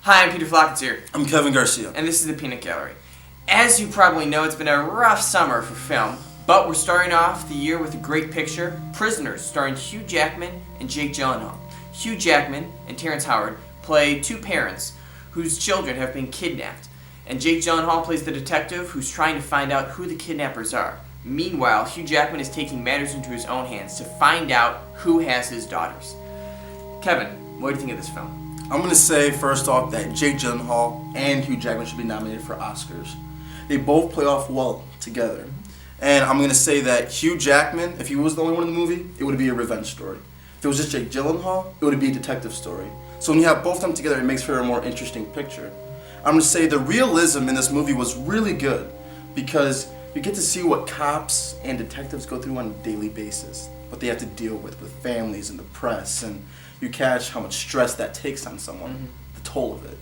Hi, I'm Peter Flockens here. I'm Kevin Garcia. And this is the Peanut Gallery. As you probably know, it's been a rough summer for film, but we're starting off the year with a great picture, Prisoners, starring Hugh Jackman and Jake Gyllenhaal. Hugh Jackman and Terrence Howard play two parents whose children have been kidnapped, and Jake Gyllenhaal plays the detective who's trying to find out who the kidnappers are. Meanwhile, Hugh Jackman is taking matters into his own hands to find out who has his daughters. Kevin, what do you think of this film? I'm going to say, first off, that Jake Gyllenhaal and Hugh Jackman should be nominated for Oscars. They both play off well together. And I'm going to say that Hugh Jackman, if he was the only one in the movie, it would be a revenge story. If it was just Jake Gyllenhaal, it would be a detective story. So when you have both of them together, it makes for a more interesting picture. I'm going to say the realism in this movie was really good because you get to see what cops and detectives go through on a daily basis, what they have to deal with families and the press, and you catch how much stress that takes on someone, the toll of it.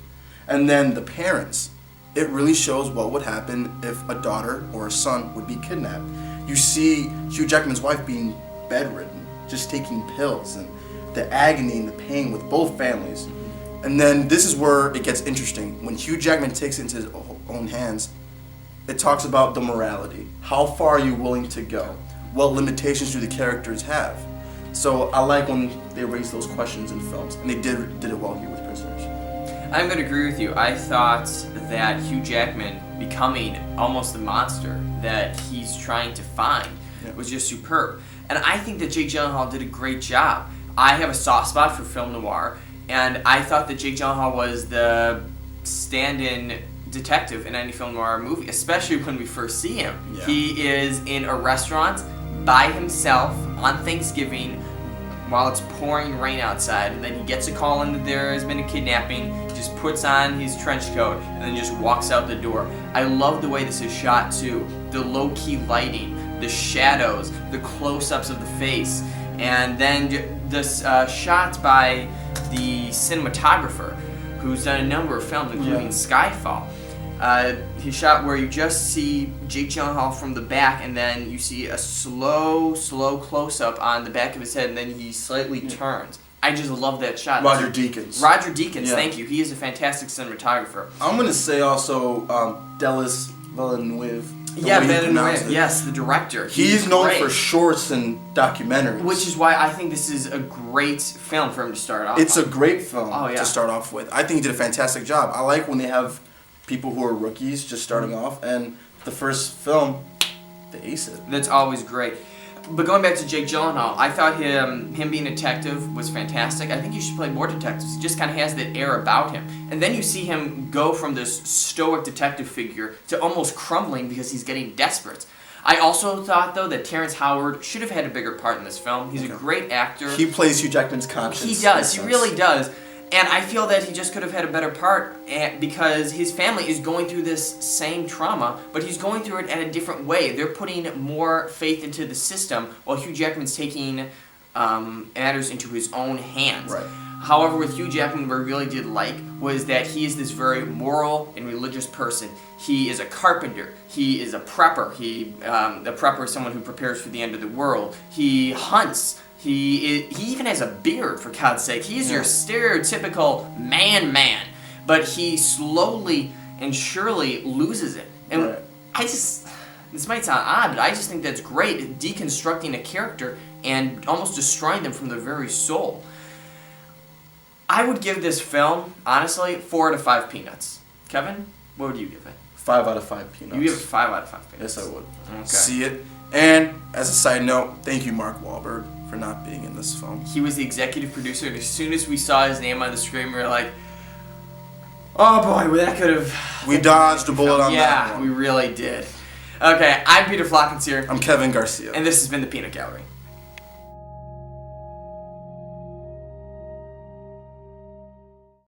And then the parents, it really shows what would happen if a daughter or a son would be kidnapped. You see Hugh Jackman's wife being bedridden, just taking pills, and the agony and the pain with both families. And then this is where it gets interesting. When Hugh Jackman takes it into his own hands, it talks about the morality. How far are you willing to go? What limitations do the characters have? So I like when they raise those questions in films, and they did it well here with Prisoners. I'm going to agree with you. I thought that Hugh Jackman becoming almost the monster that he's trying to find was just superb. And I think that Jake Gyllenhaal did a great job. I have a soft spot for film noir, and I thought that Jake Gyllenhaal was the stand-in detective in any film noir movie, especially when we first see him. Yeah. He is in a restaurant by himself on Thanksgiving while it's pouring rain outside, and then he gets a call in that there has been a kidnapping, just puts on his trench coat, and then just walks out the door. I love the way this is shot too. The low-key lighting, the shadows, the close-ups of the face, and then the shots by the cinematographer who's done a number of films, including Skyfall. His shot where you just see Jake Gyllenhaal from the back, and then you see a slow close-up on the back of his head, and then he slightly turns. I just love that shot. Roger Deakins. Roger Deakins, thank you. He is a fantastic cinematographer. I'm going to say also Denis Villeneuve. Villeneuve, yes, the director. He's known for shorts and documentaries. Which is why I think this is a great film for him to start off It's a great film to start off with. I think he did a fantastic job. I like when they have people who are rookies just starting off, and the first film, they ace it. That's always great. But going back to Jake Gyllenhaal, I thought him being a detective was fantastic. I think you should play more detectives. He just kind of has that air about him. And then you see him go from this stoic detective figure to almost crumbling because he's getting desperate. I also thought, though, that Terrence Howard should have had a bigger part in this film. He's a great actor. He plays Hugh Jackman's conscience. He does. He really does. And I feel that he just could have had a better part because his family is going through this same trauma, but he's going through it in a different way. They're putting more faith into the system while Hugh Jackman's taking matters into his own hands. Right. However, with Hugh Jackman, what I really did like was that he is this very moral and religious person. He is a carpenter. He is a prepper. A prepper is someone who prepares for the end of the world. He hunts. He even has a beard, for God's sake. He's your stereotypical man, but he slowly and surely loses it. And this might sound odd, but I just think that's great, deconstructing a character and almost destroying them from their very soul. I would give this film, honestly, 4 out of 5 peanuts. Kevin, what would you give it? 5 out of 5 peanuts. You give it 5 out of 5 peanuts? Yes, I would. Okay. See it. And as a side note, thank you, Mark Wahlberg, for not being in this film. He was the executive producer, and as soon as we saw his name on the screen, we were like, oh boy, that could have... We dodged a bullet on that one. Yeah, we really did. Okay, I'm Peter Flockens here. I'm Kevin Garcia. And this has been the Peanut Gallery.